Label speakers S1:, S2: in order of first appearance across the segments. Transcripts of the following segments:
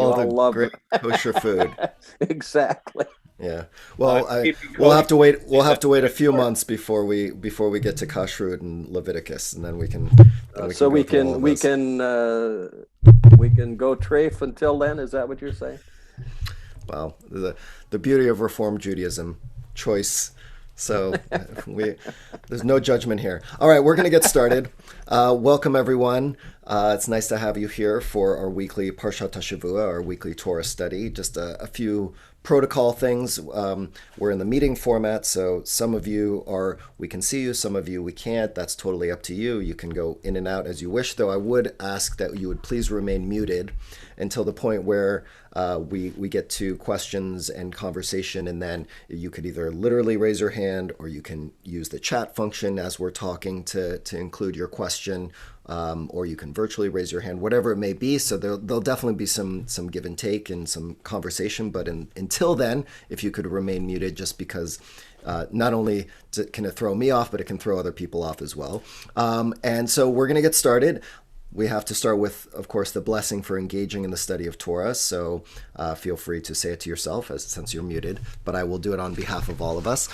S1: You
S2: all the
S1: all love
S2: great kosher food.
S1: exactly.
S2: Yeah.
S3: I
S2: Well,
S3: keep you
S2: we'll
S3: going.
S2: have to wait. We'll have
S3: That's
S2: to wait a
S3: good
S2: few
S3: part.
S2: months before we get to kashrut and Leviticus, and then we can
S1: So
S2: go through all of this.
S1: we can go trafe until then. Is that what you're saying?
S2: Well, the beauty of Reform Judaism, choice. So we there's no judgment here. All right, we're going to get started. Welcome everyone. It's nice to have you here for our weekly Parshat Hashavua, our weekly Torah study. Just a few protocol things. We're in the meeting format, so some of you we can see you, some of you we can't. That's totally up to you. You can go in and out as you wish, though I would ask that you would please remain muted until the point where we get to questions and conversation, and then you could either literally raise your hand or you can use the chat function as we're talking to include your question, or you can virtually raise your hand, whatever it may be. So there'll definitely be some give and take and some conversation. But until then, if you could remain muted, just because not only can it throw me off, but it can throw other people off as well. And so we're going to get started. We have to start with, of course, the blessing for engaging in the study of Torah. So feel free to say it to yourself, since you're muted, but I will do it on behalf of all of us.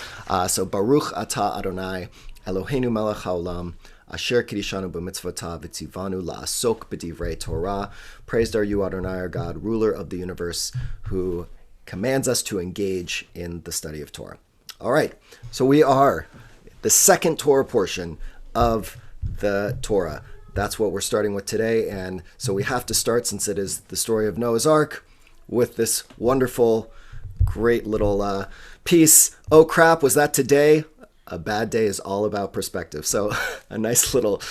S2: So Baruch Atah Adonai Eloheinu melech haolam asher kidishanu b'mitzvotav v'tzivanu la'asok b'divrei Torah. Praised are you, Adonai, our God, ruler of the universe, who commands us to engage in the study of Torah. All right, so we are the second Torah portion of the Torah. That's what we're starting with today. And so we have to start, since it is the story of Noah's Ark, with this wonderful, great little piece. Oh crap, was that today? A bad day is all about perspective. So a nice little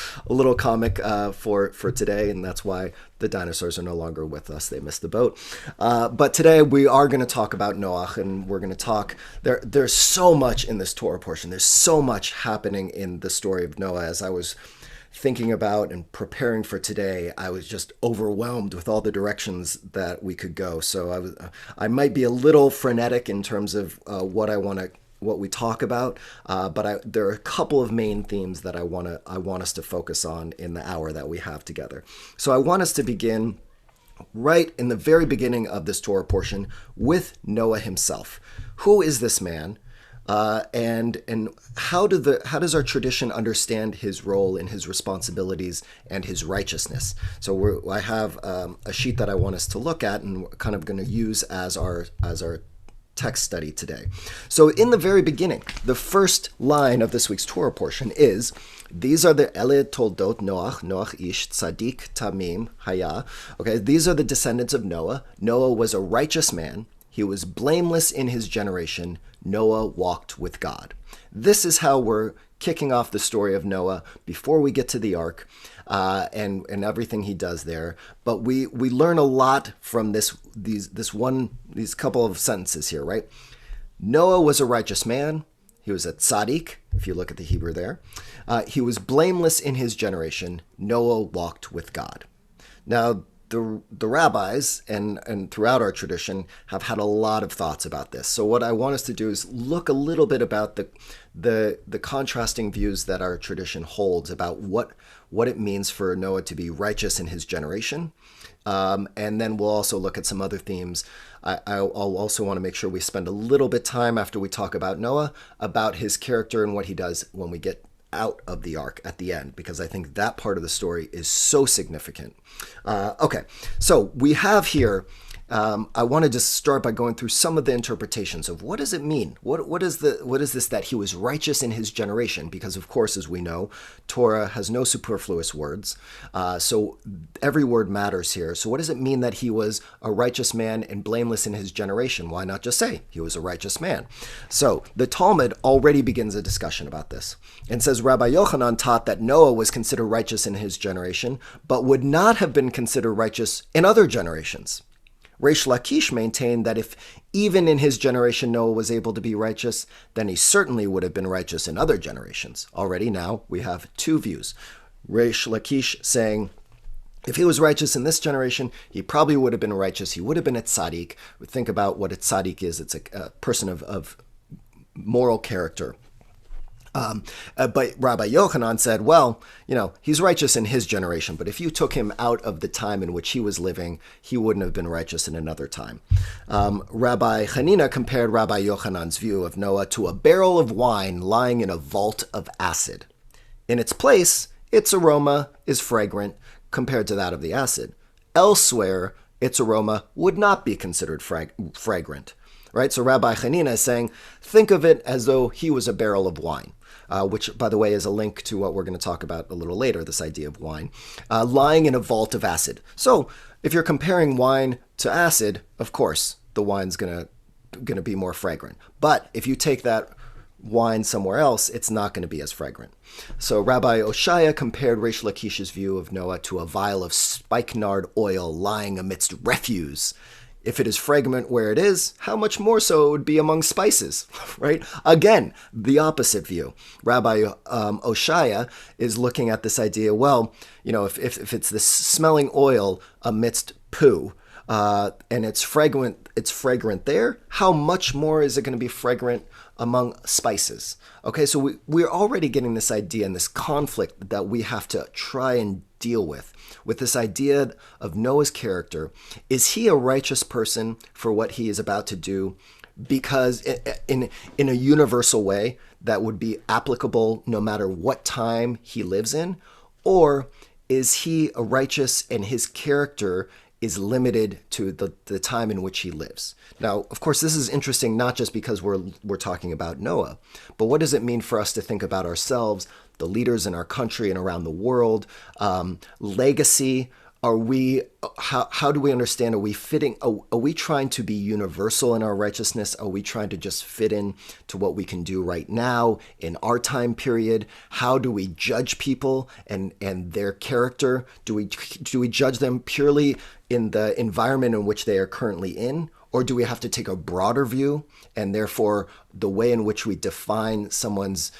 S2: comic for today, and that's why the dinosaurs are no longer with us. They missed the boat. But today we are going to talk about Noach, and we're going to talk. There's so much in this Torah portion. There's so much happening in the story of Noah. As I was thinking about and preparing for today, I was just overwhelmed with all the directions that we could go. So I might be a little frenetic in terms of what we talk about, but there are a couple of main themes that I want us to focus on in the hour that we have together. So I want us to begin right in the very beginning of this Torah portion with Noah himself. Who is this man? And how does our tradition understand his role and his responsibilities and his righteousness? So I have a sheet that I want us to look at and kind of going to use as our text study today. So in the very beginning, the first line of this week's Torah portion is, these are the Ele Toldot Noach ish tzadik tamim haya. Okay, these are the descendants of Noah. Noah was a righteous man. He was blameless in his generation. Noah walked with God. This is how we're kicking off the story of Noah before we get to the ark, and everything he does there. But we learn a lot from these couple of sentences here, right? Noah was a righteous man. He was a tzaddik, if you look at the Hebrew there. He was blameless in his generation. Noah walked with God. Now, the rabbis and throughout our tradition have had a lot of thoughts about this. So what I want us to do is look a little bit about the contrasting views that our tradition holds about what it means for Noah to be righteous in his generation. And then we'll also look at some other themes. I'll also want to make sure we spend a little bit time after we talk about Noah about his character and what he does when we get out of the ark at the end, because I think that part of the story is so significant. Okay, so we have here, I want to just start by going through some of the interpretations of what does it mean? What is this that he was righteous in his generation? Because of course, as we know, Torah has no superfluous words, so every word matters here. So what does it mean that he was a righteous man and blameless in his generation? Why not just say he was a righteous man? So the Talmud already begins a discussion about this and says Rabbi Yochanan taught that Noah was considered righteous in his generation, but would not have been considered righteous in other generations. Reish Lakish maintained that if even in his generation Noah was able to be righteous, then he certainly would have been righteous in other generations. Already now we have two views. Reish Lakish saying, if he was righteous in this generation, he probably would have been righteous. He would have been a tzaddik. Think about what a tzaddik is. It's a person of moral character. But Rabbi Yochanan said, well, he's righteous in his generation, but if you took him out of the time in which he was living, he wouldn't have been righteous in another time. Rabbi Hanina compared Rabbi Yochanan's view of Noah to a barrel of wine lying in a vault of acid. In its place, its aroma is fragrant compared to that of the acid. Elsewhere, its aroma would not be considered fragrant. Right? So Rabbi Hanina is saying, think of it as though he was a barrel of wine, which, by the way, is a link to what we're going to talk about a little later, this idea of wine, lying in a vault of acid. So if you're comparing wine to acid, of course, the wine's going to be more fragrant. But if you take that wine somewhere else, it's not going to be as fragrant. So Rabbi Oshaya compared Reish Lakish's view of Noah to a vial of spikenard oil lying amidst refuse. If it is fragrant where it is, how much more so it would be among spices, right? Again, the opposite view. Rabbi Oshaya is looking at this idea, well, if it's this smelling oil amidst poo, and it's fragrant there, how much more is it going to be fragrant among spices? Okay, so we're already getting this idea and this conflict that we have to try and deal with this idea of Noah's character. Is he a righteous person for what he is about to do? Because in a universal way that would be applicable no matter what time he lives in? Or is he a righteous and his character is limited to the time in which he lives? Now, of course, this is interesting not just because we're talking about Noah, but what does it mean for us to think about ourselves, the leaders in our country and around the world? Legacy. How do we understand? Are we fitting? Are we trying to be universal in our righteousness? Are we trying to just fit in to what we can do right now in our time period? How do we judge people and their character? Do we judge them purely in the environment in which they are currently in? Or do we have to take a broader view, and therefore the way in which we define someone's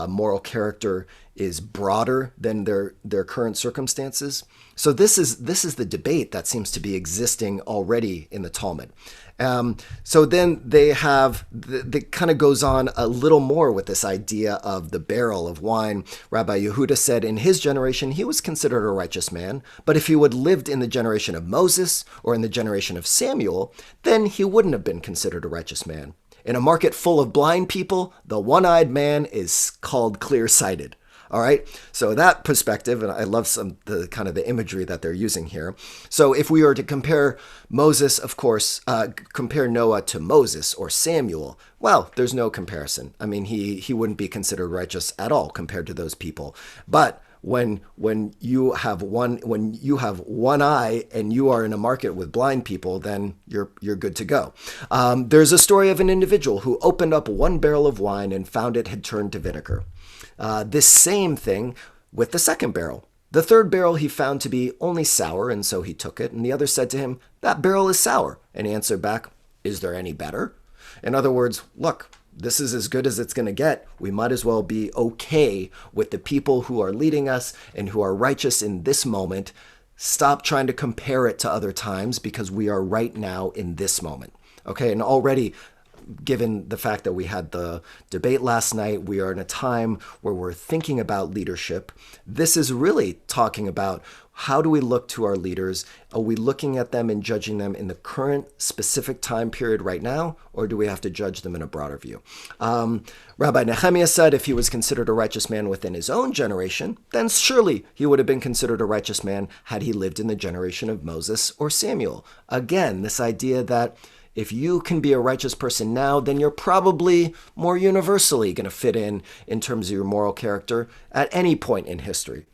S2: moral character is broader than their current circumstances? So this is the debate that seems to be existing already in the Talmud. So then they kind of goes on a little more with this idea of the barrel of wine. Rabbi Yehuda said in his generation, he was considered a righteous man, but if he would lived in the generation of Moses or in the generation of Samuel, then he wouldn't have been considered a righteous man. In a market full of blind people, the one-eyed man is called clear-sighted. All right, so that perspective, and I love the imagery that they're using here. So if we were to compare Moses, of course, compare Noah to Moses or Samuel, well, there's no comparison. I mean, he wouldn't be considered righteous at all compared to those people. But when you have one eye and you are in a market with blind people, then you're good to go. There's a story of an individual who opened up one barrel of wine and found it had turned to vinegar. This same thing with the second barrel. The third barrel he found to be only sour, and so he took it. And the other said to him, "That barrel is sour." And he answered back, "Is there any better?" In other words, look, this is as good as it's going to get. We might as well be okay with the people who are leading us and who are righteous in this moment. Stop trying to compare it to other times, because we are right now in this moment. Okay, and already, given the fact that we had the debate last night, we are in a time where we're thinking about leadership. This is really talking about, how do we look to our leaders? Are we looking at them and judging them in the current specific time period right now, or do we have to judge them in a broader view? Rabbi Nehemiah said if he was considered a righteous man within his own generation, then surely he would have been considered a righteous man had he lived in the generation of Moses or Samuel. Again, this idea that if you can be a righteous person now, then you're probably more universally going to fit in terms of your moral character at any point in history.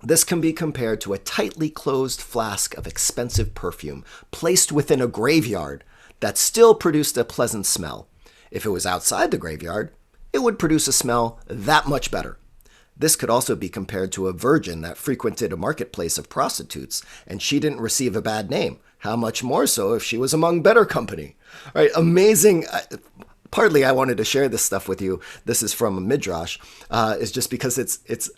S2: This can be compared to a tightly closed flask of expensive perfume placed within a graveyard that still produced a pleasant smell. If it was outside the graveyard, it would produce a smell that much better. This could also be compared to a virgin that frequented a marketplace of prostitutes, and she didn't receive a bad name. How much more so if she was among better company? All right, amazing. Partly I wanted to share this stuff with you. This is from a Midrash, is just because it's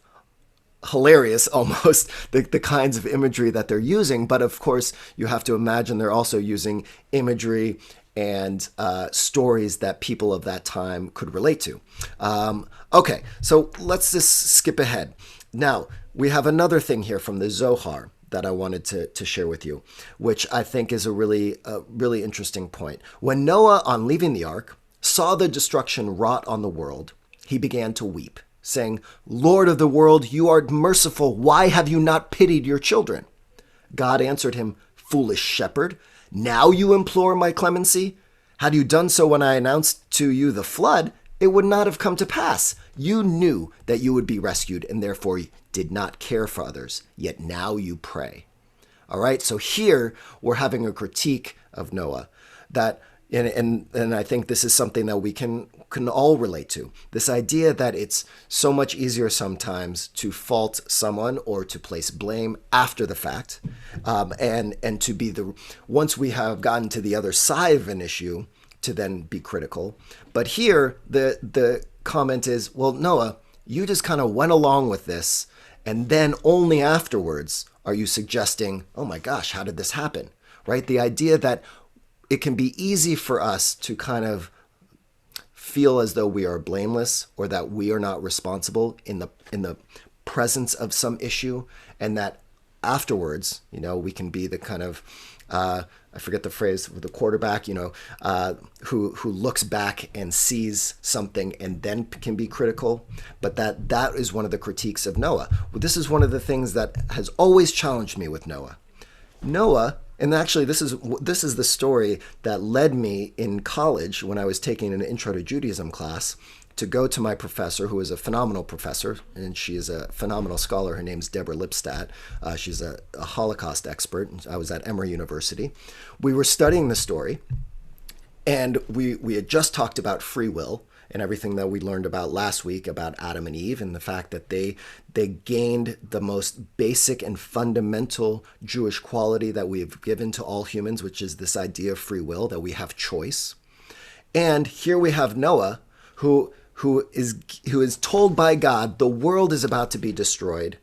S2: hilarious almost, the kinds of imagery that they're using. But of course, you have to imagine they're also using imagery and stories that people of that time could relate to. Okay, so let's just skip ahead. Now, we have another thing here from the Zohar that I wanted to share with you, which I think is a really interesting point. When Noah, on leaving the ark, saw the destruction wrought on the world, he began to weep, saying, "Lord of the world, you are merciful. Why have you not pitied your children?" God answered him, "Foolish shepherd, now you implore my clemency? Had you done so when I announced to you the flood, it would not have come to pass. You knew that you would be rescued and therefore did not care for others, yet now you pray." All right, so here we're having a critique of Noah that, and I think this is something that we can all relate to. This idea that it's so much easier sometimes to fault someone or to place blame after the fact, and to be once we have gotten to the other side of an issue, to then be critical. But here the comment is, well, Noah, you just kind of went along with this, and then only afterwards are you suggesting, oh my gosh, how did this happen? Right? The idea that it can be easy for us to kind of feel as though we are blameless or that we are not responsible in the presence of some issue, and that afterwards, we can be the kind of I forget the phrase, the quarterback, who looks back and sees something and then can be critical. But that is one of the critiques of Noah. Well, this is one of the things that has always challenged me with Noah. Noah, and actually this is the story that led me in college when I was taking an Intro to Judaism class to go to my professor, who is a phenomenal professor, and she is a phenomenal scholar. Her name's Deborah Lipstadt. She's a Holocaust expert. I was at Emory University. We were studying the story, and we had just talked about free will and everything that we learned about last week about Adam and Eve and the fact that they gained the most basic and fundamental Jewish quality that we have given to all humans, which is this idea of free will, that we have choice. And here we have Noah, who is told by God, the world is about to be destroyed.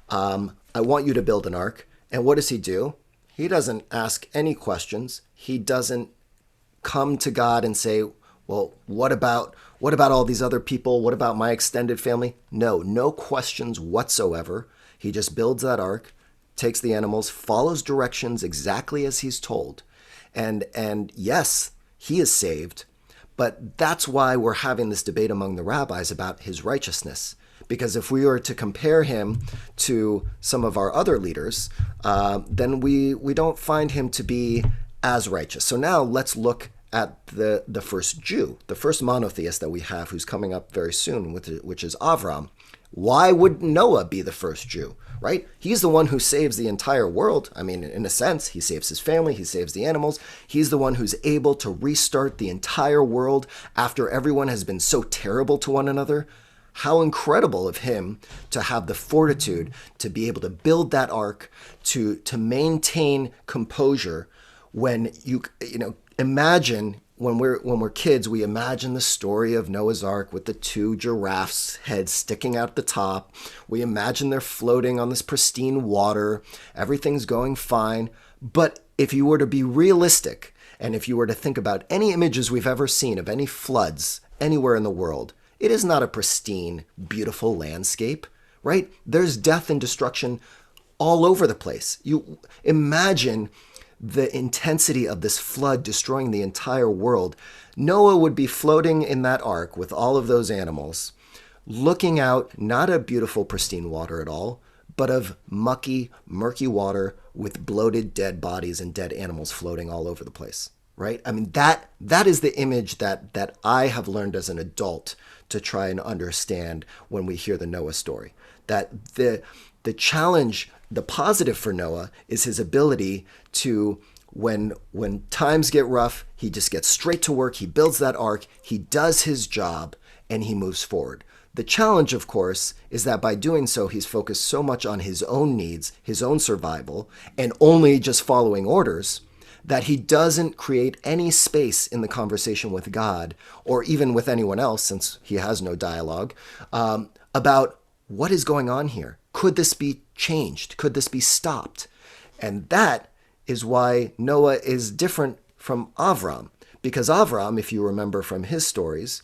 S2: I want you to build an ark. And what does he do? He doesn't ask any questions. He doesn't come to God and say, well, what about all these other people? What about my extended family? No questions whatsoever. He just builds that ark, takes the animals, follows directions exactly as he's told. And yes, he is saved. But that's why we're having this debate among the rabbis about his righteousness. Because if we were to compare him to some of our other leaders, then we don't find him to be as righteous. So now let's look at the first Jew, the first monotheist that we have, who's coming up very soon, which is Avram. Why would Noah be the first Jew, right? He's the one who saves the entire world. I mean, in a sense, he saves his family, he saves the animals. He's the one who's able to restart the entire world after everyone has been so terrible to one another. How incredible of him to have the fortitude to be able to build that ark, to maintain composure when you imagine when we're kids, we imagine the story of Noah's Ark with the two giraffes' heads sticking out the top. We imagine they're floating on this pristine water. Everything's going fine. But if you were to be realistic, and if you were to think about any images we've ever seen of any floods anywhere in the world, it is not a pristine, beautiful landscape, right? There's death and destruction all over the place. You imagine the intensity of this flood destroying the entire world. Noah would be floating in that ark with all of those animals, looking out, not at beautiful, pristine water at all, but of mucky, murky water with bloated dead bodies and dead animals floating all over the place, right? I mean, that is the image that I have learned as an adult to try and understand when we hear the Noah story. That the challenge, the positive for Noah, is his ability to, when times get rough, he just gets straight to work, he builds that ark, he does his job, and he moves forward. The challenge, of course, is that by doing so, he's focused so much on his own needs, his own survival, and only just following orders, that he doesn't create any space in the conversation with God, or even with anyone else, since he has no dialogue, about what is going on here. Could this be changed? Could this be stopped? And that is why Noah is different from Avram, Because Avram, if you remember from his stories,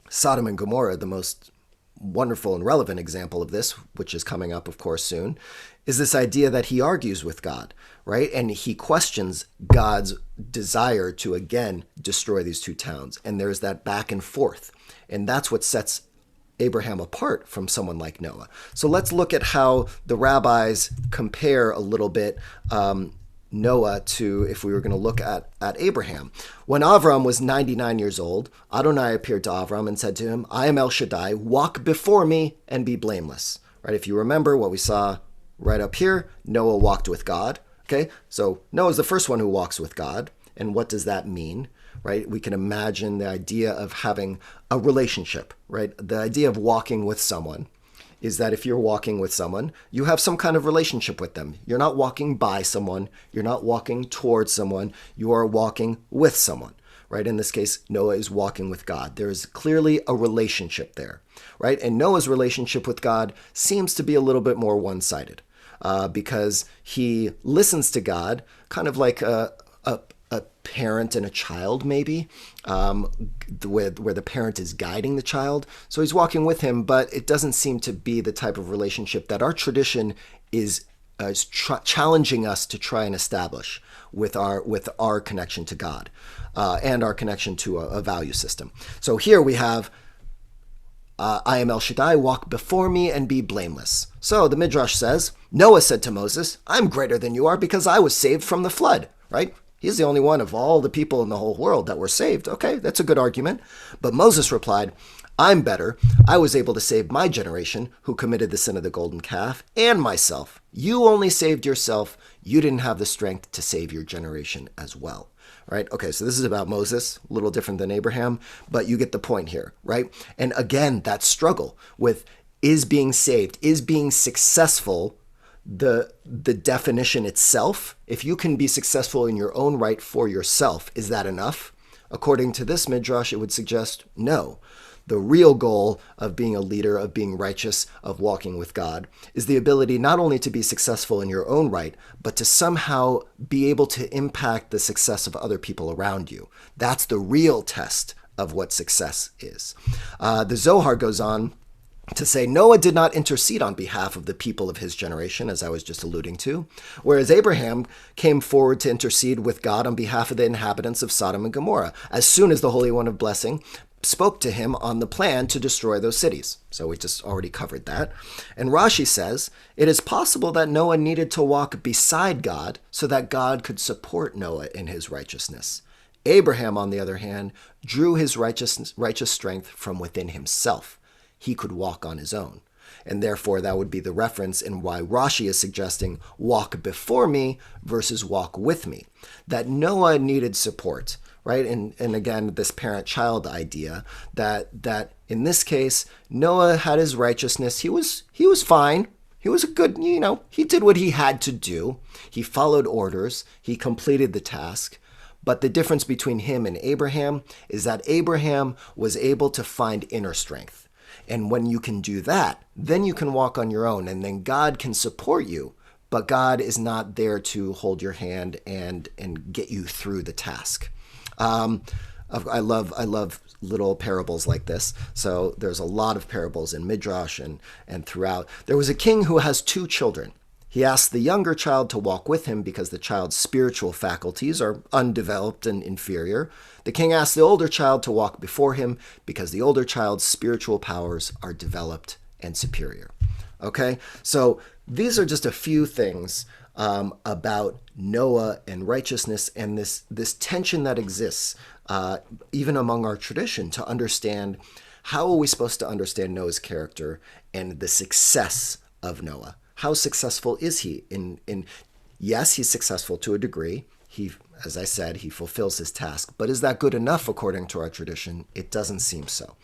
S2: Sodom and Gomorrah, the most wonderful and relevant example of this, which is coming up, of course, soon, is this idea that he argues with God, right? And he questions God's desire to, again, destroy these two towns. And there's that back and forth. And that's what sets Abraham apart from someone like Noah. So let's look at how the rabbis compare a little bit Noah to, if we were going to look at Abraham. When Avram was 99 years old, Adonai appeared to Avram and said to him, I am El Shaddai, walk before me and be blameless. Right? If you remember what we saw right up here, Noah walked with God. Okay, so Noah's the first one who walks with God. And what does that mean? Right? We can imagine the idea of having a relationship, right? The idea of walking with someone is that if you're walking with someone, you have some kind of relationship with them. You're not walking by someone. You're not walking towards someone. You are walking with someone, right? In this case, Noah is walking with God. There is clearly a relationship there, right? And Noah's relationship with God seems to be a little bit more one-sided because he listens to God kind of like a parent and a child, maybe, where the parent is guiding the child. So he's walking with him, but it doesn't seem to be the type of relationship that our tradition is challenging us to try and establish with our connection to God and our connection to a value system. So here we have, I am El Shaddai, walk before me and be blameless. So the Midrash says, Noah said to Moses, I'm greater than you are because I was saved from the flood, right? He's the only one of all the people in the whole world that were saved. Okay, that's a good argument. But Moses replied, I'm better. I was able to save my generation who committed the sin of the golden calf and myself. You only saved yourself. You didn't have the strength to save your generation as well. Right? Okay, so this is about Moses, a little different than Abraham, but you get the point here, right? And again, that struggle with is being saved, is being successful the definition itself. If you can be successful in your own right for yourself, is that enough? According to this midrash, it would suggest no. The real goal of being a leader, of being righteous, of walking with God, is the ability not only to be successful in your own right, but to somehow be able to impact the success of other people around you. That's the real test of what success is. The Zohar goes on to say Noah did not intercede on behalf of the people of his generation, as I was just alluding to, whereas Abraham came forward to intercede with God on behalf of the inhabitants of Sodom and Gomorrah, as soon as the Holy One of Blessing spoke to him on the plan to destroy those cities. So we just already covered that. And Rashi says, it is possible that Noah needed to walk beside God so that God could support Noah in his righteousness. Abraham, on the other hand, drew his righteous strength from within himself. He could walk on his own. And therefore, that would be the reference in why Rashi is suggesting walk before me versus walk with me. That Noah needed support, right? And again, this parent-child idea that in this case, Noah had his righteousness. He was fine. He was a good, he did what he had to do. He followed orders. He completed the task. But the difference between him and Abraham is that Abraham was able to find inner strength. And when you can do that, then you can walk on your own, and then God can support you, but God is not there to hold your hand and get you through the task. I love little parables like this. So there's a lot of parables in Midrash and throughout. There was a king who has two children. He asked the younger child to walk with him because the child's spiritual faculties are undeveloped and inferior. The king asked the older child to walk before him because the older child's spiritual powers are developed and superior. Okay, so these are just a few things about Noah and righteousness and this tension that exists even among our tradition to understand how are we supposed to understand Noah's character and the success of Noah. How successful is he? Yes, he's successful to a degree. As I said, he fulfills his task. But is that good enough according to our tradition? It doesn't seem so.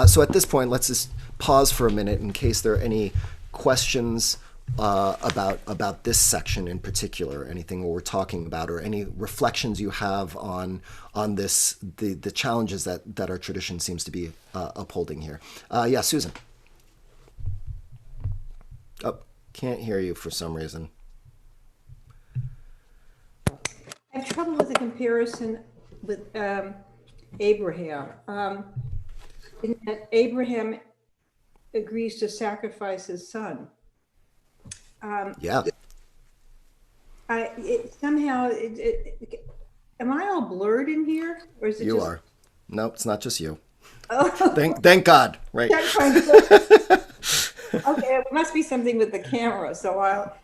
S2: So at this point, let's just pause for a minute in case there are any questions about this section in particular, anything we're talking about, or any reflections you have on this, the challenges that our tradition seems to be upholding here. Yeah, Susan. Oh, can't hear you for some reason.
S3: I have trouble with the comparison with Abraham. In that Abraham agrees to sacrifice his son.
S2: Yeah,
S3: Am I all blurred in here, or is it
S2: you
S3: just?
S2: are. No, it's not just you.
S3: Oh,
S2: Thank God, right?
S3: I'm trying to. Okay, it must be something with the camera. So I'll.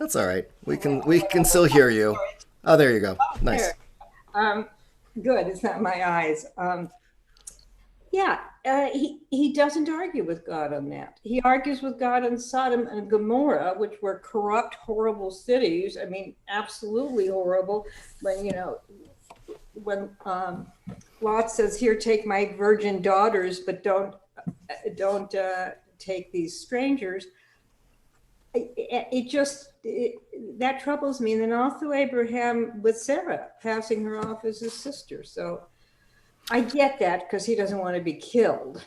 S2: That's all right. We can still hear you. Oh, there you go. Nice.
S3: There. Um, Good. It's not my eyes. Yeah, he doesn't argue with God on that. He argues with God on Sodom and Gomorrah, which were corrupt, horrible cities. I mean, absolutely horrible. When Lot says, "Here, take my virgin daughters, but don't take these strangers." That troubles me. And then also Abraham with Sarah passing her off as his sister. So I get that because he doesn't want to be killed,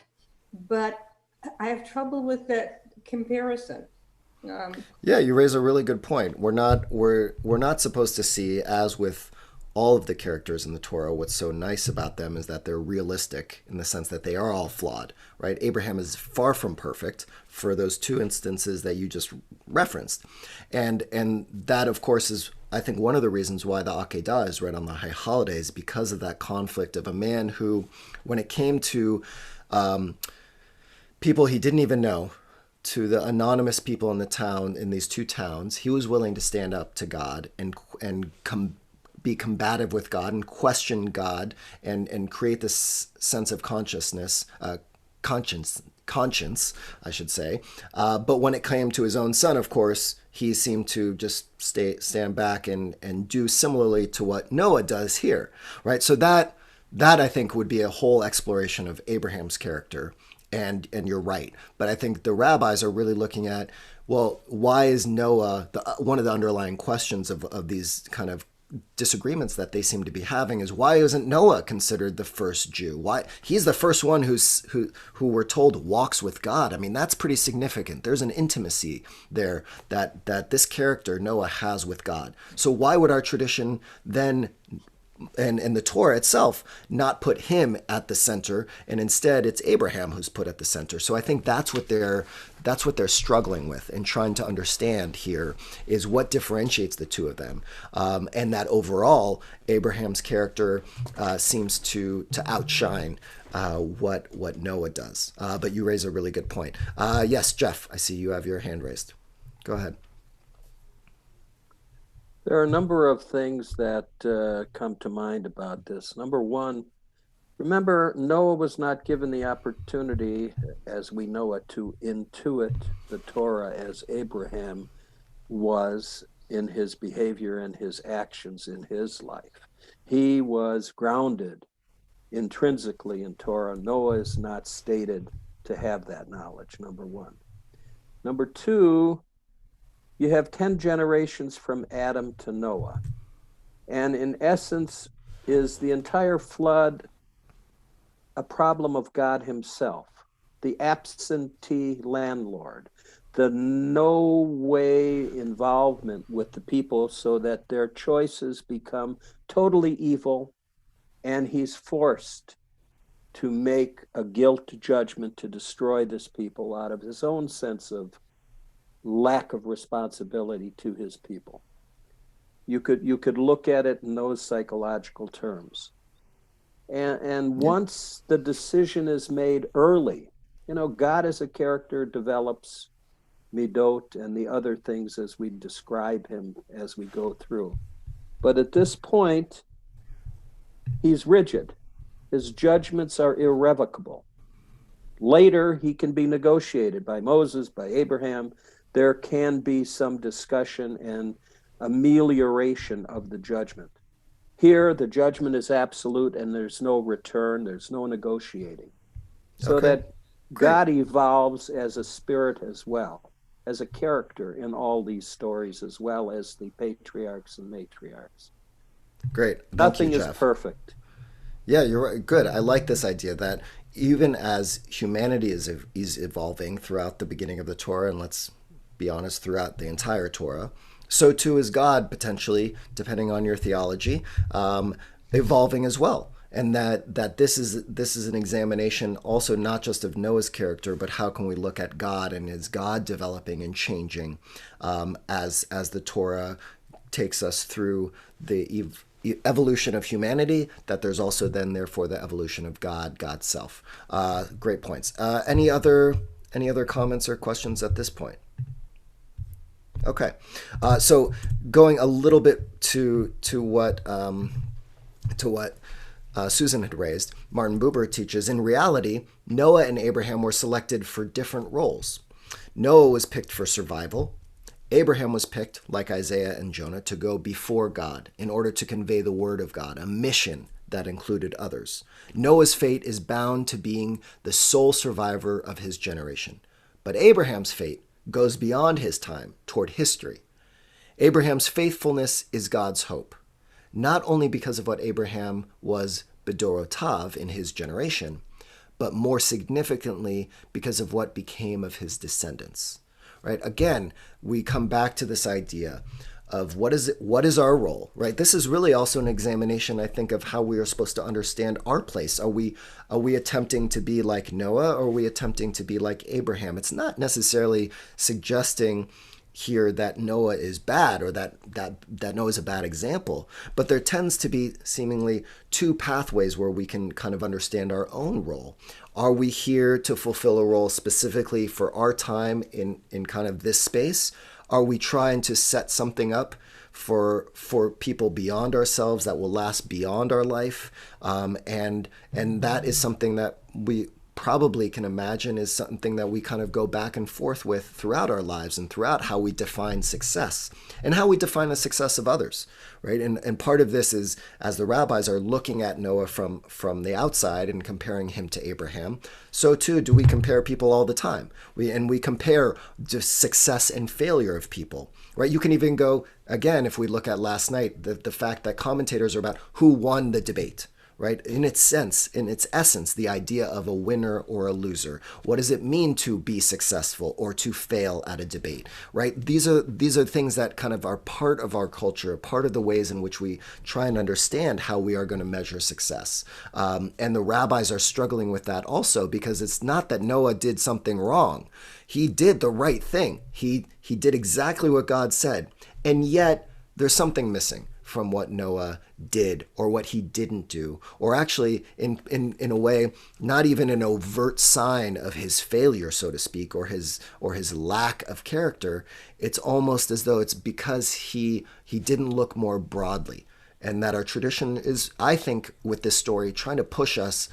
S3: but I have trouble with that comparison.
S2: Yeah, you raise a really good point. We're not supposed to see, as with all of the characters in the Torah, what's so nice about them is that they're realistic in the sense that they are all flawed, right? Abraham is far from perfect for those two instances that you just referenced. And that, of course, is, I think, one of the reasons why the Akedah is read on the high holidays, because of that conflict of a man who, when it came to people he didn't even know, to the anonymous people in the town, in these two towns, he was willing to stand up to God and be combative with God and question God and create this sense of consciousness, conscience, I should say. But when it came to his own son, of course, he seemed to just stand back and do similarly to what Noah does here, right? So that I think would be a whole exploration of Abraham's character. And you're right. But I think the rabbis are really looking at, well, why is Noah, one of the underlying questions of these kind of disagreements that they seem to be having is, why isn't Noah considered the first Jew? Why he's the first one who we're told walks with God? I mean, that's pretty significant. There's an intimacy there that this character Noah has with God. So why would our tradition then and the Torah itself not put him at the center, and instead it's Abraham who's put at the center? So I think that's what they're struggling with and trying to understand here, is what differentiates the two of them, and that overall Abraham's character seems to outshine what Noah does. But you raise a really good point. Yes, Jeff, I see you have your hand raised. Go ahead.
S1: There are a number of things that come to mind about this. Number one, remember, Noah was not given the opportunity, as we know it, to intuit the Torah as Abraham was in his behavior and his actions in his life. He was grounded intrinsically in Torah. Noah is not stated to have that knowledge, number one. Number two, you have 10 generations from Adam to Noah. And in essence, is the entire flood a problem of God himself, the absentee landlord, the no way involvement with the people so that their choices become totally evil, and he's forced to make a guilt judgment to destroy this people out of his own sense of lack of responsibility to his people. You could look at it in those psychological terms. And once the decision is made early, God as a character develops midot and the other things as we describe him as we go through. But at this point, he's rigid. His judgments are irrevocable. Later, he can be negotiated by Moses, by Abraham. There can be some discussion and amelioration of the judgment. Here, the judgment is absolute and there's no return, there's no negotiating. So that God evolves as a spirit as well, as a character in all these stories, as well as the patriarchs and matriarchs.
S2: Great.
S1: Nothing is perfect.
S2: Yeah, you're right. Good. I like this idea that even as humanity is evolving throughout the beginning of the Torah, and let's be honest, throughout the entire Torah, so too is God, potentially, depending on your theology. evolving as well. And that this is an examination also not just of Noah's character, but how can we look at God, and is God developing and changing as the Torah takes us through the evolution of humanity, that there's also then therefore the evolution of God's self. Great points. Any other comments or questions at this point? Okay, so going a little bit to what Susan had raised, Martin Buber teaches, in reality, Noah and Abraham were selected for different roles. Noah was picked for survival. Abraham was picked, like Isaiah and Jonah, to go before God in order to convey the word of God, a mission that included others. Noah's fate is bound to being the sole survivor of his generation. But Abraham's fate goes beyond his time toward history. Abraham's faithfulness is God's hope, not only because of what Abraham was bedorotav in his generation, but more significantly because of what became of his descendants. Right? Again, we come back to this idea of what is our role, right? This is really also an examination, I think, of how we are supposed to understand our place. Are we attempting to be like Noah, or are we attempting to be like Abraham? It's not necessarily suggesting here that Noah is bad, or that Noah is a bad example, but there tends to be seemingly two pathways where we can kind of understand our own role. Are we here to fulfill a role specifically for our time in kind of this space? Are we trying to set something up for people beyond ourselves that will last beyond our life? And that is something that we probably can imagine is something that we kind of go back and forth with throughout our lives and throughout how we define success and how we define the success of others, right? And part of this is, as the rabbis are looking at Noah from the outside and comparing him to Abraham, so too do we compare people all the time. We compare just success and failure of people, right? You can even go, again, if we look at last night, the fact that commentators are about who won the debate, right? In its essence, the idea of a winner or a loser. What does it mean to be successful or to fail at a debate, right? These are things that kind of are part of our culture, part of the ways in which we try and understand how we are going to measure success. And the rabbis are struggling with that also, because it's not that Noah did something wrong. He did the right thing. He did exactly what God said. And yet there's something missing from what Noah did, or what he didn't do, or actually in a way, not even an overt sign of his failure, so to speak, or his lack of character. It's almost as though it's because he didn't look more broadly. And that our tradition is, I think, with this story, trying to push us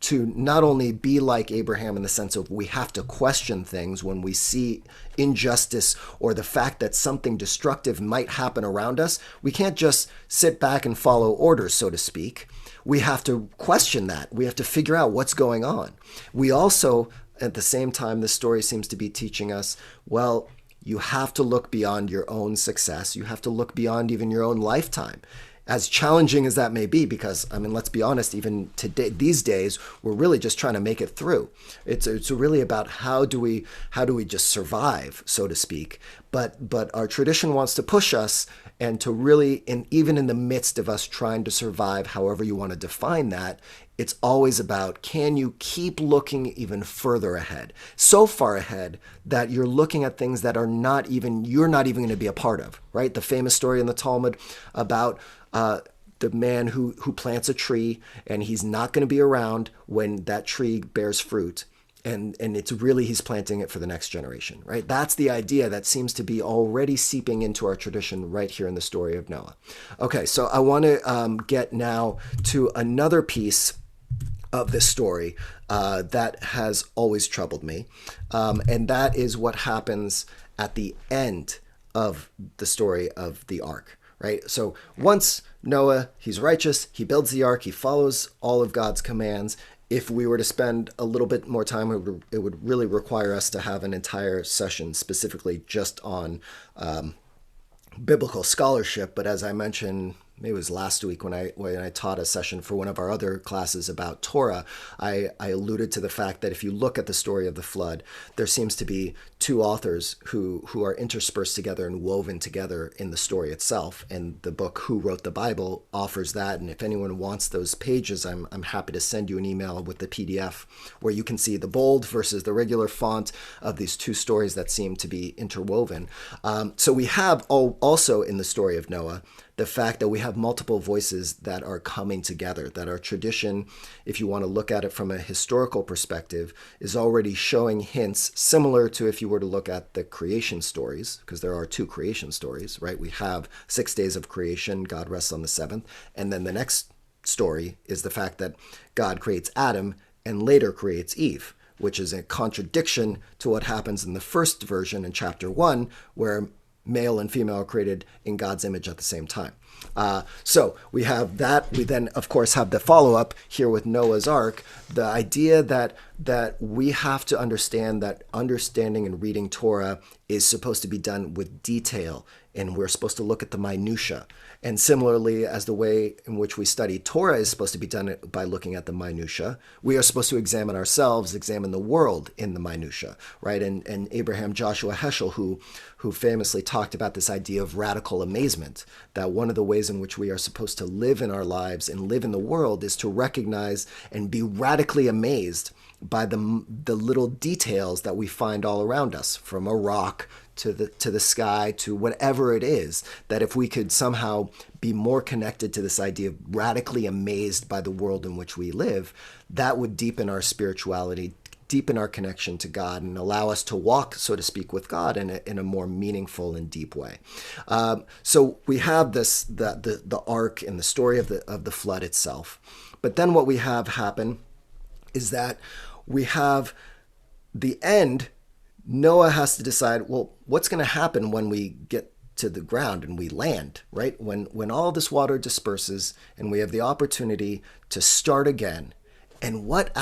S2: to not only be like Abraham in the sense of we have to question things when we see injustice or the fact that something destructive might happen around us. We can't just sit back and follow orders, so to speak. We have to question that. We have to figure out what's going on. We also, at the same time, the story seems to be teaching us, well, you have to look beyond your own success. You have to look beyond even your own lifetime. As challenging as that may be, because, I mean, let's be honest, even today, these days, we're really just trying to make it through. It's really about how do we just survive, so to speak. But our tradition wants to push us, and to really, even in the midst of us trying to survive, however you want to define that, it's always about, can you keep looking even further ahead? So far ahead that you're looking at things that you're not even going to be a part of, right? The famous story in the Talmud about the man who plants a tree, and he's not going to be around when that tree bears fruit. And it's really, he's planting it for the next generation, right? That's the idea that seems to be already seeping into our tradition right here in the story of Noah. Okay, so I want to get now to another piece of this story that has always troubled me. And that is what happens at the end of the story of the ark, right? So once Noah, he's righteous, he builds the ark, he follows all of God's commands. If we were to spend a little bit more time, it would really require us to have an entire session specifically just on biblical scholarship. But as I mentioned maybe it was last week when I taught a session for one of our other classes about Torah, I alluded to the fact that if you look at the story of the flood, there seems to be two authors who are interspersed together and woven together in the story itself. And the book Who Wrote the Bible offers that. And if anyone wants those pages, I'm happy to send you an email with the PDF where you can see the bold versus the regular font of these two stories that seem to be interwoven. So we have also in the story of Noah the fact that we have multiple voices that are coming together, that our tradition, if you want to look at it from a historical perspective, is already showing hints similar to if you were to look at the creation stories, because there are two creation stories, right? We have 6 days of creation, God rests on the seventh, and then the next story is the fact that God creates Adam and later creates Eve, which is a contradiction to what happens in the first version in chapter 1, where male and female are created in God's image at the same time. So we have that. We then, of course, have the follow-up here with Noah's Ark, the idea that we have to understand that understanding and reading Torah is supposed to be done with detail, and we're supposed to look at the minutia. And similarly, as the way in which we study Torah is supposed to be done by looking at the minutia, we are supposed to examine ourselves, examine the world in the minutia, right? And Abraham Joshua Heschel, who famously talked about this idea of radical amazement, that one of the ways in which we are supposed to live in our lives and live in the world is to recognize and be radically amazed by the little details that we find all around us, from a rock to the sky to whatever it is, that if we could somehow be more connected to this idea of radically amazed by the world in which we live, that would deepen our spirituality, deepen our connection to God, and allow us to walk, so to speak, with God in a more meaningful and deep way. So we have this the ark and the story of the flood itself, but then what we have happen is that we have the end. Noah has to decide, well, what's going to happen when we get to the ground and we land, right? When all this water disperses and we have the opportunity to start again. And what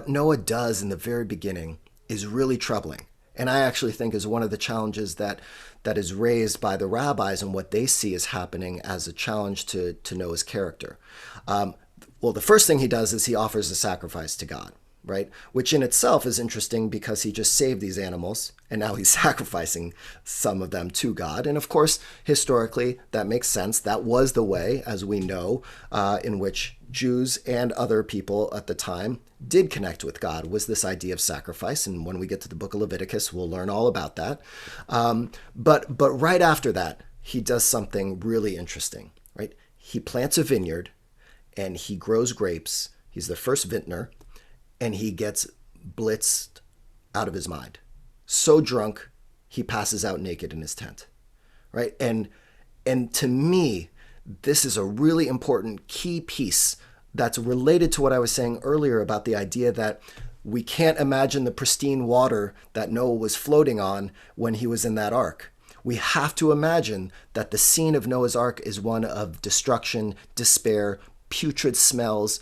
S2: Noah does in the very beginning is really troubling. And I actually think is one of the challenges that is raised by the rabbis and what they see as happening as a challenge to Noah's character. Well, the first thing he does is he offers a sacrifice to God, right? Which in itself is interesting because he just saved these animals and now he's sacrificing some of them to God. And of course, historically, that makes sense. That was the way, as we know, in which Jews and other people at the time did connect with God, was this idea of sacrifice. And when we get to the book of Leviticus, we'll learn all about that. But right after that, he does something really interesting, right? He plants a vineyard and he grows grapes. He's the first vintner. And he gets blitzed out of his mind. So drunk, he passes out naked in his tent, right? And to me, this is a really important key piece that's related to what I was saying earlier about the idea that we can't imagine the pristine water that Noah was floating on when he was in that ark. We have to imagine that the scene of Noah's Ark is one of destruction, despair, putrid smells,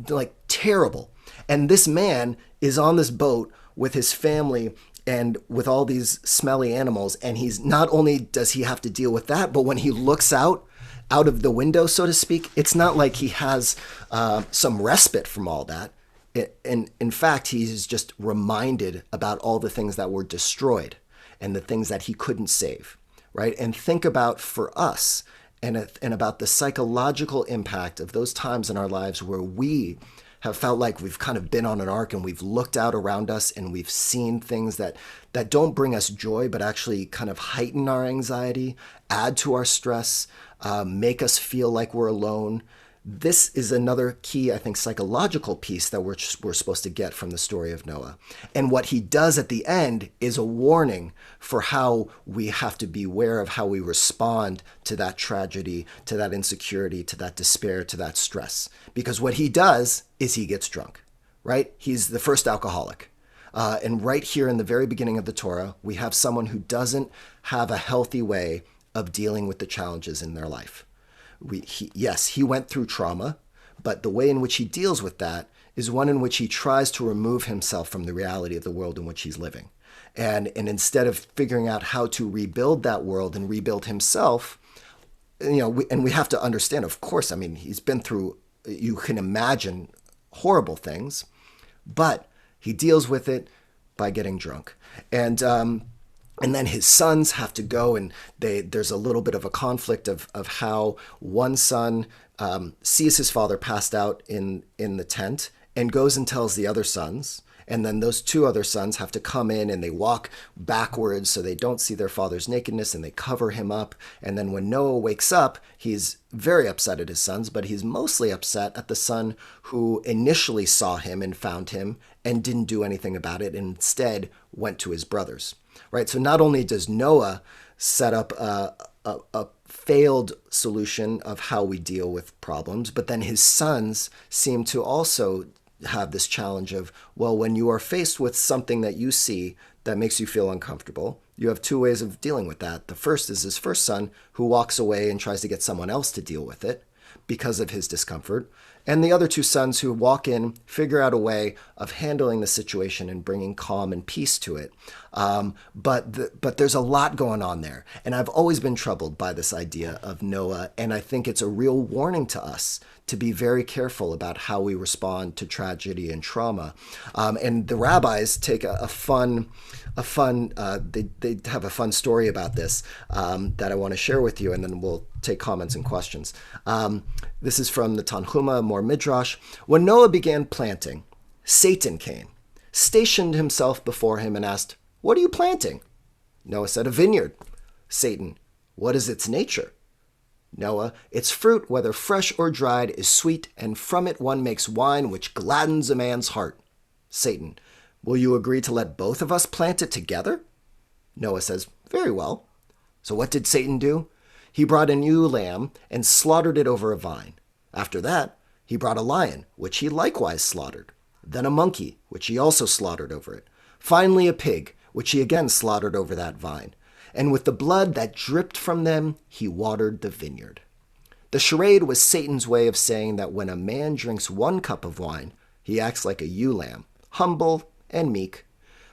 S2: like terrible. And this man is on this boat with his family and with all these smelly animals. And he's not only does he have to deal with that, but when he looks out of the window, so to speak, it's not like he has some respite from all that. In fact, he's just reminded about all the things that were destroyed and the things that he couldn't save, right? And think about for us and about the psychological impact of those times in our lives where we have felt like we've kind of been on an ark and we've looked out around us and we've seen things that don't bring us joy, but actually kind of heighten our anxiety, add to our stress, make us feel like we're alone. This is another key, I think, psychological piece that we're supposed to get from the story of Noah. And what he does at the end is a warning for how we have to beware of how we respond to that tragedy, to that insecurity, to that despair, to that stress. Because what he does is he gets drunk, right? He's the first alcoholic. And right here in the very beginning of the Torah, we have someone who doesn't have a healthy way of dealing with the challenges in their life. Yes, he went through trauma, but the way in which he deals with that is one in which he tries to remove himself from the reality of the world in which he's living. And instead of figuring out how to rebuild that world and rebuild himself, and we have to understand, of course, I mean, he's been through, you can imagine horrible things, but he deals with it by getting drunk. And then his sons have to go, and there's a little bit of a conflict of how one son sees his father passed out in the tent and goes and tells the other sons. And then those two other sons have to come in, and they walk backwards so they don't see their father's nakedness, and they cover him up. And then when Noah wakes up, he's very upset at his sons, but he's mostly upset at the son who initially saw him and found him and didn't do anything about it, and instead went to his brothers. Right? So not only does Noah set up a failed solution of how we deal with problems, but then his sons seem to also have this challenge of, well, when you are faced with something that you see that makes you feel uncomfortable, you have two ways of dealing with that. The first is his first son, who walks away and tries to get someone else to deal with it because of his discomfort. And the other two sons who walk in, figure out a way of handling the situation and bringing calm and peace to it. But there's a lot going on there. And I've always been troubled by this idea of Noah. And I think it's a real warning to us to be very careful about how we respond to tragedy and trauma. And the rabbis take they have a fun story about this that I want to share with you, and then we'll take comments and questions. This is from the Tanhuma, more Midrash. When Noah began planting, Satan came, stationed himself before him, and asked, "What are you planting?" Noah said, "A vineyard." Satan, "What is its nature?" Noah, "Its fruit, whether fresh or dried, is sweet, and from it one makes wine which gladdens a man's heart." Satan, "Will you agree to let both of us plant it together?" Noah says, "Very well." So what did Satan do? He brought a new lamb and slaughtered it over a vine. After that, he brought a lion, which he likewise slaughtered. Then a monkey, which he also slaughtered over it. Finally, a pig, which he again slaughtered over that vine. And with the blood that dripped from them, he watered the vineyard. The charade was Satan's way of saying that when a man drinks 1 cup of wine, he acts like a ewe lamb, humble and meek.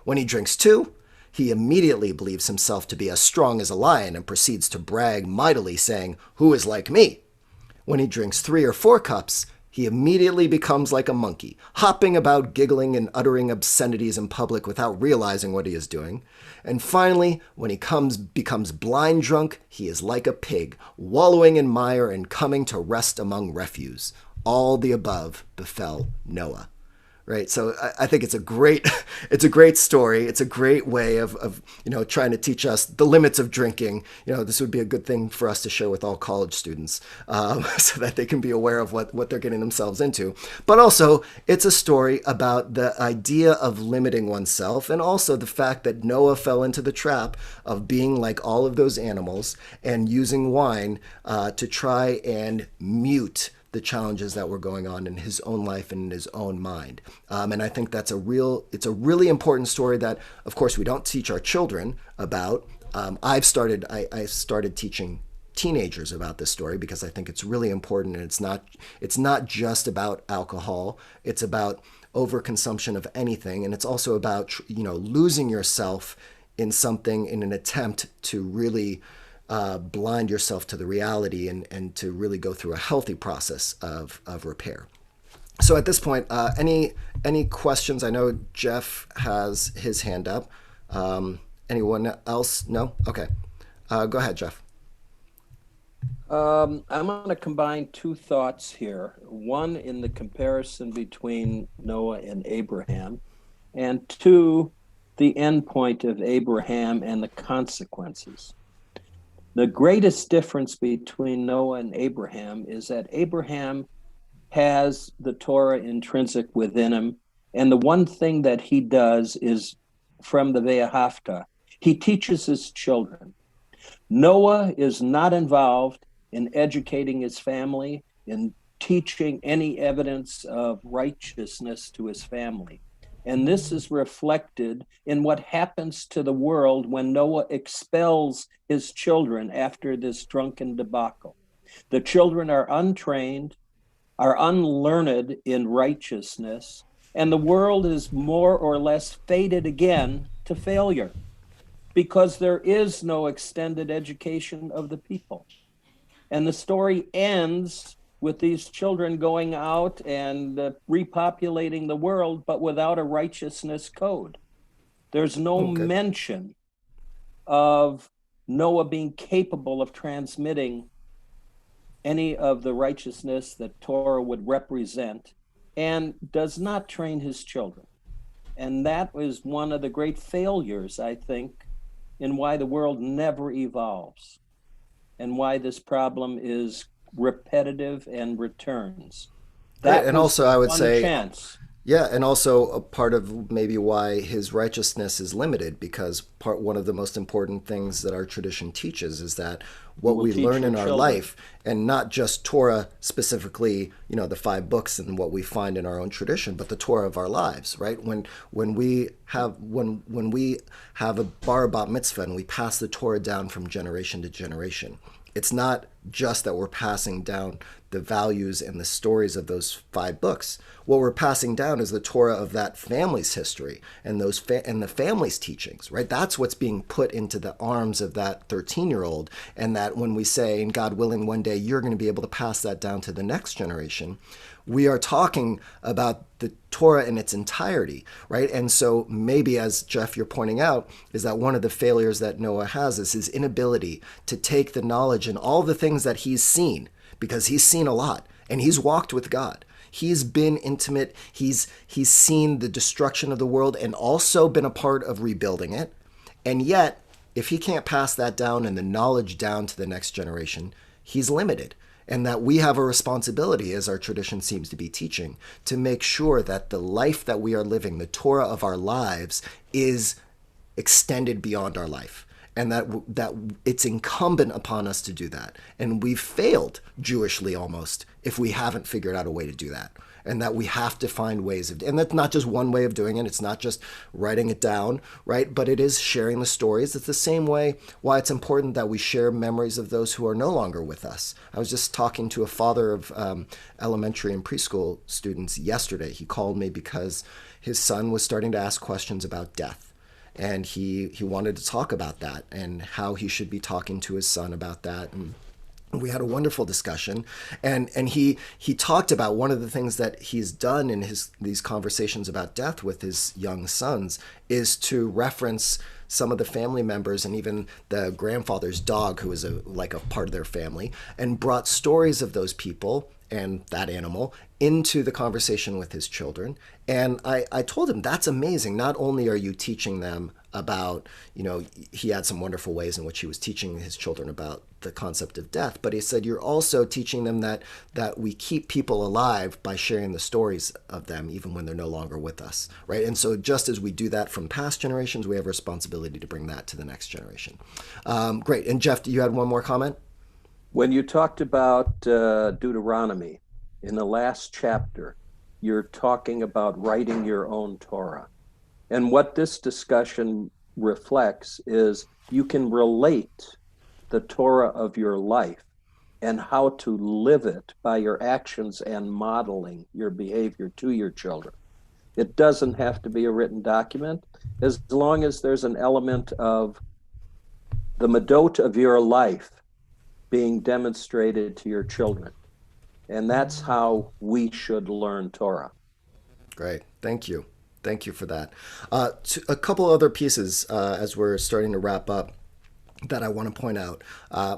S2: When he drinks 2, he immediately believes himself to be as strong as a lion and proceeds to brag mightily, saying, "Who is like me?" When he drinks 3 or 4 cups, he immediately becomes like a monkey, hopping about, giggling and uttering obscenities in public without realizing what he is doing. And finally, when he becomes blind drunk, he is like a pig, wallowing in mire and coming to rest among refuse. All the above befell Noah. Right, so I think it's a great story. It's a great way of trying to teach us the limits of drinking. This would be a good thing for us to share with all college students, so that they can be aware of what they're getting themselves into. But also, it's a story about the idea of limiting oneself, and also the fact that Noah fell into the trap of being like all of those animals and using wine to try and mute the challenges that were going on in his own life and in his own mind. And I think it's a really important story that, of course, we don't teach our children about. I started teaching teenagers about this story because I think it's really important, and it's not just about alcohol. It's about overconsumption of anything, and it's also about losing yourself in something in an attempt to really blind yourself to the reality and to really go through a healthy process of repair. So at this point, any questions? I know Jeff has his hand up. Anyone else? No? Okay. Go ahead, Jeff.
S1: I'm going to combine 2 thoughts here. One in the comparison between Noah and Abraham, and 2, the end point of Abraham and the consequences. The greatest difference between Noah and Abraham is that Abraham has the Torah intrinsic within him, and the one thing that he does is from the Ve'ahavta. He teaches his children. Noah is not involved in educating his family, in teaching any evidence of righteousness to his family. And this is reflected in what happens to the world when Noah expels his children after this drunken debacle. The children are untrained, are unlearned in righteousness, and the world is more or less fated again to failure because there is no extended education of the people. And the story ends with these children going out and repopulating the world, but without a righteousness code. There's no mention of Noah being capable of transmitting any of the righteousness that Torah would represent, and does not train his children. And that was one of the great failures, I think, in why the world never evolves and why this problem is repetitive and returns.
S2: That and also, I would say,
S1: chance.
S2: Yeah, and also a part of maybe why his righteousness is limited, because one of the most important things that our tradition teaches is that what we learn in our life, and not just Torah specifically, the 5 books and what we find in our own tradition, but the Torah of our lives, right? When we have a bar bat mitzvah and we pass the Torah down from generation to generation, it's not just that we're passing down the values and the stories of those 5 books. What we're passing down is the Torah of that family's history and and the family's teachings, right? That's what's being put into the arms of that 13-year-old. And that when we say, and God willing, one day you're going to be able to pass that down to the next generation, we are talking about the Torah in its entirety, right? And so maybe, as Jeff, you're pointing out, is that one of the failures that Noah has is his inability to take the knowledge and all the things that he's seen, because he's seen a lot and he's walked with God. He's been intimate. He's seen the destruction of the world and also been a part of rebuilding it. And yet, if he can't pass that down and the knowledge down to the next generation, he's limited. And that we have a responsibility, as our tradition seems to be teaching, to make sure that the life that we are living, the Torah of our lives, is extended beyond our life. And that it's incumbent upon us to do that. And we've failed, Jewishly almost, if we haven't figured out a way to do that. And that we have to find ways of, and that's not just one way of doing it. It's not just writing it down, right? But it is sharing the stories. It's the same way why it's important that we share memories of those who are no longer with us. I was just talking to a father of elementary and preschool students yesterday. He called me because his son was starting to ask questions about death. And he wanted to talk about that and how he should be talking to his son about that. And we had a wonderful discussion, and he talked about one of the things that he's done in these conversations about death with his young sons is to reference some of the family members and even the grandfather's dog, who was like a part of their family, and brought stories of those people and that animal into the conversation with his children. And I told him, that's amazing. Not only are you teaching them about, he had some wonderful ways in which he was teaching his children about the concept of death, but he said, you're also teaching them that we keep people alive by sharing the stories of them, even when they're no longer with us, right? And so just as we do that from past generations, we have a responsibility to bring that to the next generation. Great. And Jeff, you had one more comment?
S1: When you talked about Deuteronomy, in the last chapter, you're talking about writing your own Torah. And what this discussion reflects is you can relate the Torah of your life and how to live it by your actions and modeling your behavior to your children. It doesn't have to be a written document, as long as there's an element of the medot of your life being demonstrated to your children. And that's how we should learn Torah.
S2: Great. Thank you. Thank you for that. A couple other pieces as we're starting to wrap up that I want to point out.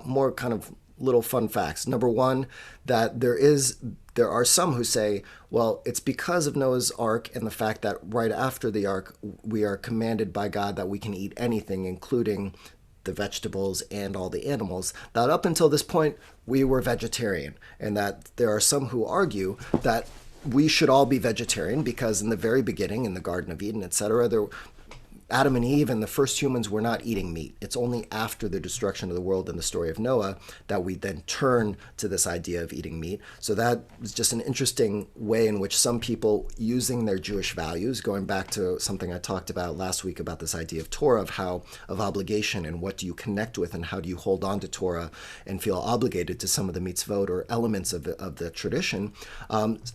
S2: More kind of little fun facts. Number one, that there are some who say, well, it's because of Noah's Ark and the fact that right after the Ark, we are commanded by God that we can eat anything, including the vegetables and all the animals, that up until this point, we were vegetarian. And that there are some who argue that we should all be vegetarian because in the very beginning, in the Garden of Eden, etc., Adam and Eve and the first humans were not eating meat. It's only after the destruction of the world and the story of Noah that we then turn to this idea of eating meat. So that is just an interesting way in which some people, using their Jewish values, going back to something I talked about last week about this idea of Torah, of obligation and what do you connect with and how do you hold on to Torah and feel obligated to some of the mitzvot or elements of the tradition.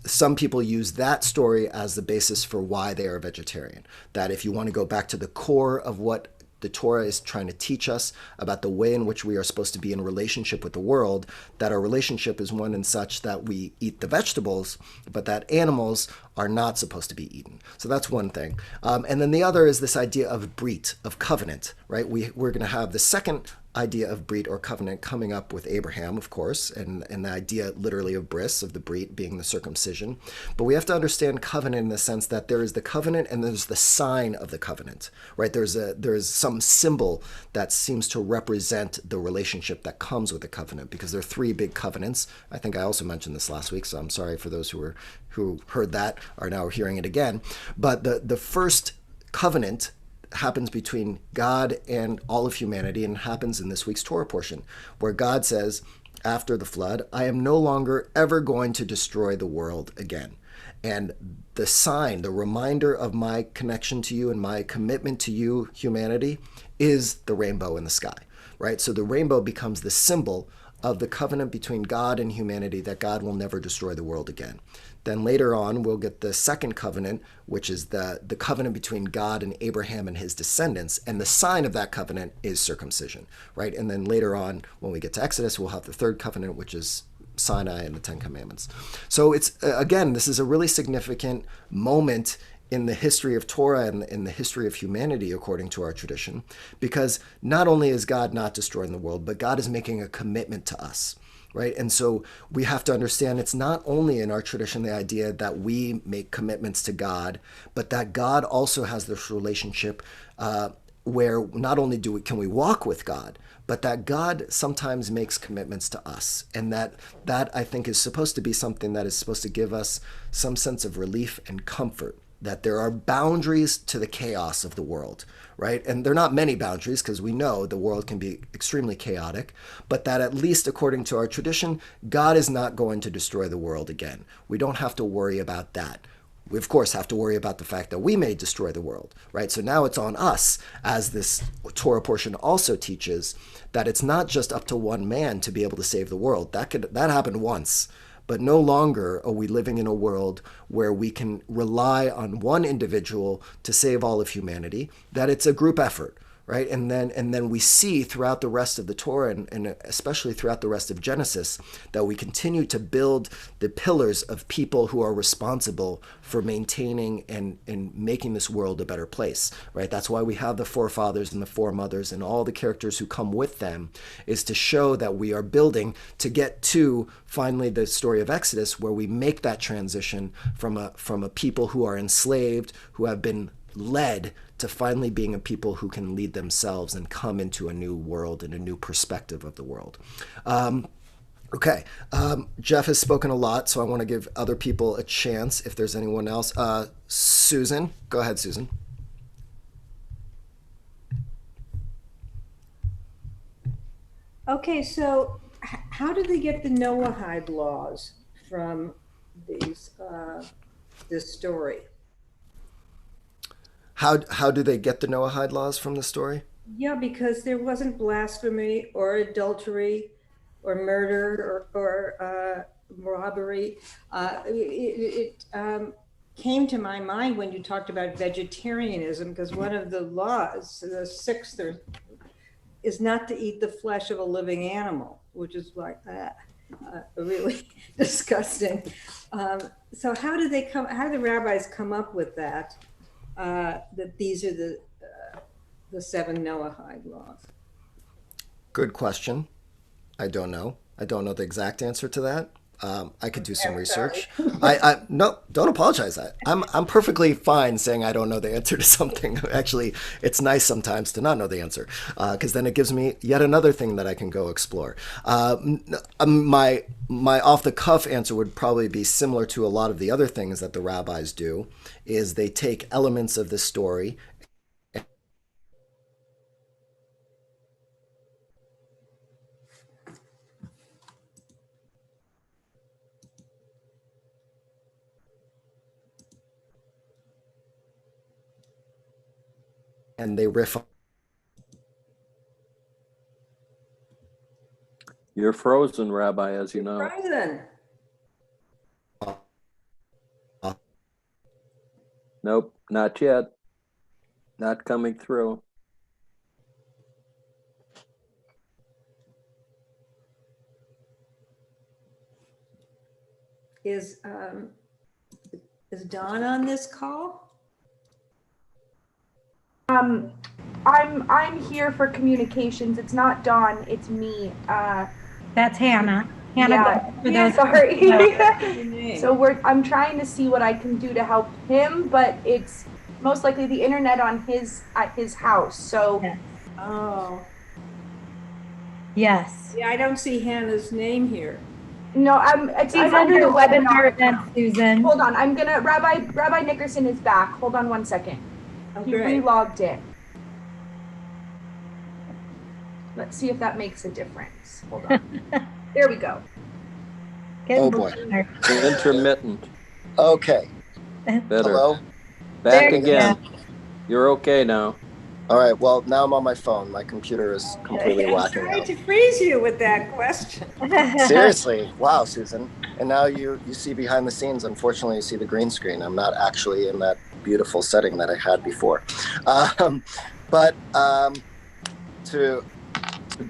S2: Some people use that story as the basis for why they are vegetarian. That if you want to go back to the core of what the Torah is trying to teach us about the way in which we are supposed to be in relationship with the world, that our relationship is one in such that we eat the vegetables, but that animals are not supposed to be eaten. So that's one thing. And then the other is this idea of brit, of covenant, right? We're going to have the second idea of brit or covenant coming up with Abraham, of course, and the idea literally of bris, of the brit being the circumcision. But we have to understand covenant in the sense that there is the covenant and there's the sign of the covenant, right? There's some symbol that seems to represent the relationship that comes with the covenant, because there are three big covenants. I think I also mentioned this last week, so I'm sorry for those who heard that are now hearing it again. But the first covenant happens between God and all of humanity, and happens in this week's Torah portion, where God says, after the flood, I am no longer ever going to destroy the world again. And the sign, the reminder of my connection to you and my commitment to you, humanity, is the rainbow in the sky, right? So the rainbow becomes the symbol of the covenant between God and humanity, that God will never destroy the world again. Then later on, we'll get the second covenant, which is the covenant between God and Abraham and his descendants. And the sign of that covenant is circumcision, right? And then later on, when we get to Exodus, we'll have the third covenant, which is Sinai and the Ten Commandments. So it's, again, this is a really significant moment in the history of Torah and in the history of humanity, according to our tradition, because not only is God not destroying the world, but God is making a commitment to us. Right. And so we have to understand it's not only in our tradition the idea that we make commitments to God, but that God also has this relationship where not only can we walk with God, but that God sometimes makes commitments to us. And that I think is supposed to be something that is supposed to give us some sense of relief and comfort, that there are boundaries to the chaos of the world, right? And there are not many boundaries, because we know the world can be extremely chaotic, but that at least according to our tradition, God is not going to destroy the world again. We don't have to worry about that. We, of course, have to worry about the fact that we may destroy the world, right? So now it's on us, as this Torah portion also teaches, that it's not just up to one man to be able to save the world. That happened once. But no longer are we living in a world where we can rely on one individual to save all of humanity, that it's a group effort, right? And then we see throughout the rest of the Torah, and especially throughout the rest of Genesis, that we continue to build the pillars of people who are responsible for maintaining and making this world a better place, right? That's why we have the forefathers and the foremothers and all the characters who come with them, is to show that we are building to get to finally the story of Exodus, where we make that transition from a people who are enslaved, who have been led, to finally being a people who can lead themselves and come into a new world and a new perspective of the world. Okay. Jeff has spoken a lot, so I want to give other people a chance if there's anyone else. Susan, go ahead, Susan.
S3: Okay, so how did they get the Noahide laws from this story?
S2: How do they get the Noahide laws from the story?
S3: Yeah, because there wasn't blasphemy or adultery or murder or robbery. It came to my mind when you talked about vegetarianism, because one of the laws, the sixth, is not to eat the flesh of a living animal, which is like really disgusting. So how do the rabbis come up with that? That these are the seven Noahide laws?
S2: Good question. I don't know. I don't know the exact answer to that. I could do some research. No, don't apologize. I'm perfectly fine saying I don't know the answer to something. Actually, it's nice sometimes to not know the answer, because then it gives me yet another thing that I can go explore. My off the cuff answer would probably be similar to a lot of the other things that the rabbis do, is they take elements of the story and they riff.
S1: You're frozen, Rabbi, as you know.
S3: Frozen.
S1: Nope, not yet. Not coming through.
S3: Is Dawn on this call?
S4: I'm here for communications. It's not Dawn, it's me.
S5: That's Hannah.
S4: Yeah, sorry. So I'm trying to see what I can do to help him, but it's most likely the internet at his house. So
S5: Yes.
S3: Oh,
S5: Yes.
S3: yeah, I don't see Hannah's name here.
S4: no, I'm under the webinar account.
S5: Susan.
S4: Hold on, I'm gonna Rabbi Nickerson is back. Hold on 1 second.
S3: Oh,
S4: He
S3: great.
S4: re-logged in. Let's see if that makes a difference. Hold on. There we go.
S2: Oh boy.
S1: Intermittent.
S2: Okay.
S1: Better.
S2: Hello.
S1: Back
S5: There you
S1: again. You're okay now.
S2: All right. Well, now I'm on my phone. My computer is completely
S3: I'm
S2: whacking
S3: sorry
S2: out.
S3: to freeze you with that question.
S2: Seriously. Wow, Susan. And now you see behind the scenes. Unfortunately, you see the green screen. I'm not actually in that beautiful setting that I had before. But to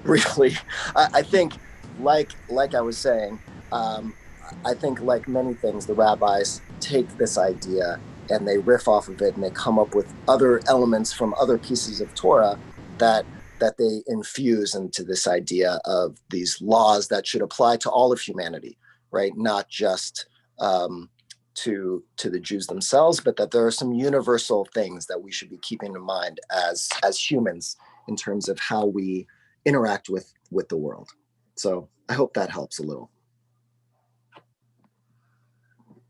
S2: briefly, I think, like I was saying, I think like many things, the rabbis take this idea and they riff off of it, and they come up with other elements from other pieces of Torah that they infuse into this idea of these laws that should apply to all of humanity, right? Not just to the Jews themselves, but that there are some universal things that we should be keeping in mind as humans in terms of how we interact with the world. So I hope that helps a little.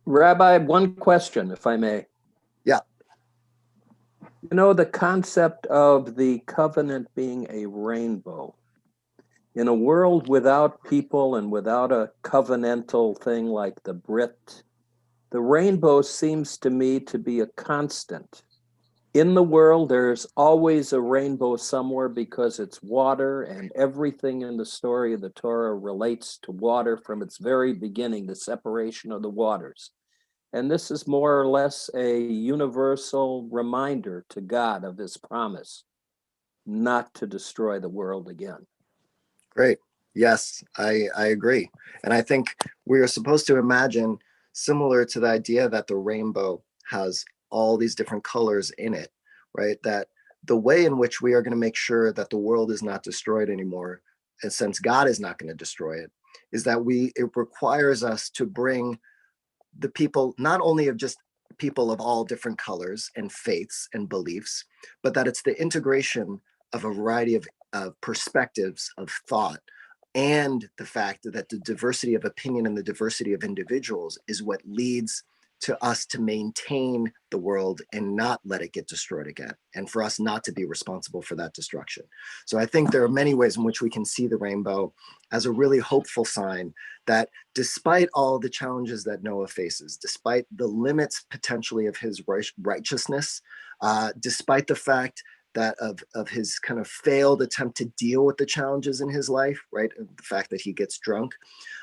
S1: Rabbi, one question, if I may.
S2: Yeah.
S1: You know, the concept of the covenant being a rainbow. In a world without people and without a covenantal thing like the Brit, the rainbow seems to me to be a constant. In the world, there's always a rainbow somewhere because it's water, and everything in the story of the Torah relates to water from its very beginning, the separation of the waters. And this is more or less a universal reminder to God of his promise not to destroy the world again.
S2: Great. Yes, I agree. And I think we are supposed to imagine, similar to the idea that the rainbow has all these different colors in it, right? That the way in which we are going to make sure that the world is not destroyed anymore, and since God is not going to destroy it, is that it requires us to bring the people, not only of just people of all different colors and faiths and beliefs, but that it's the integration of a variety of perspectives of thought, and the fact that the diversity of opinion and the diversity of individuals is what leads to us to maintain the world and not let it get destroyed again, and for us not to be responsible for that destruction. So I think there are many ways in which we can see the rainbow as a really hopeful sign that despite all the challenges that Noah faces, despite the limits potentially of his righteousness, despite the fact that of his kind of failed attempt to deal with the challenges in his life, right? The fact that he gets drunk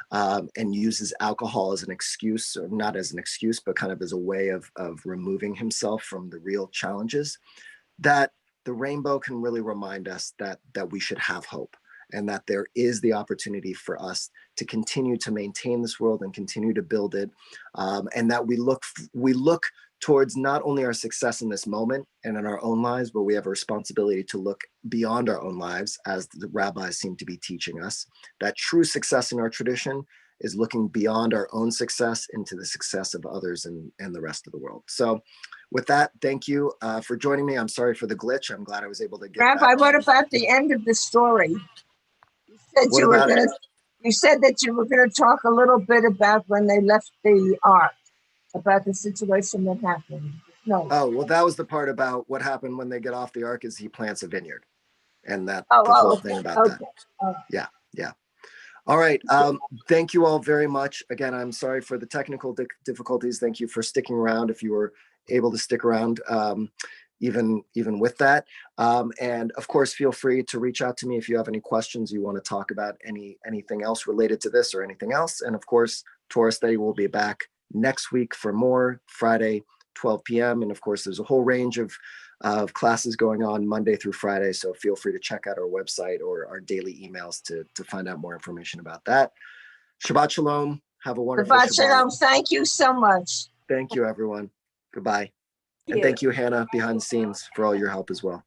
S2: and uses alcohol as an excuse, or not as an excuse, but kind of as a way of removing himself from the real challenges, that the rainbow can really remind us that we should have hope, and that there is the opportunity for us to continue to maintain this world and continue to build it, and that we look towards not only our success in this moment and in our own lives, but we have a responsibility to look beyond our own lives, as the rabbis seem to be teaching us. That true success in our tradition is looking beyond our own success into the success of others and the rest of the world. So with that, thank you for joining me. I'm sorry for the glitch. I'm glad I was able to get
S6: Rabbi,
S2: back.
S6: what about the end of the story? You said that you were going to talk a little bit about when they left the ark, about the situation that happened. No.
S2: Oh, well, that was the part about what happened when they get off the ark is he plants a vineyard, and that the whole thing about that. Yeah. All right. Thank you all very much. Again, I'm sorry for the technical difficulties. Thank you for sticking around, if you were able to stick around, even with that. And of course, feel free to reach out to me if you have any questions, you want to talk about anything else related to this or anything else. And of course, Torah Study will be back next week for more, Friday, 12 p.m. And of course, there's a whole range of classes going on Monday through Friday. So feel free to check out our website or our daily emails to find out more information about that. Shabbat Shalom. Have a wonderful
S6: Shabbat
S2: Shabbat.
S6: Shalom. Thank you so much.
S2: Thank you, everyone. Goodbye. And
S4: you.
S2: thank you, Hannah, behind the scenes, for all your help as well.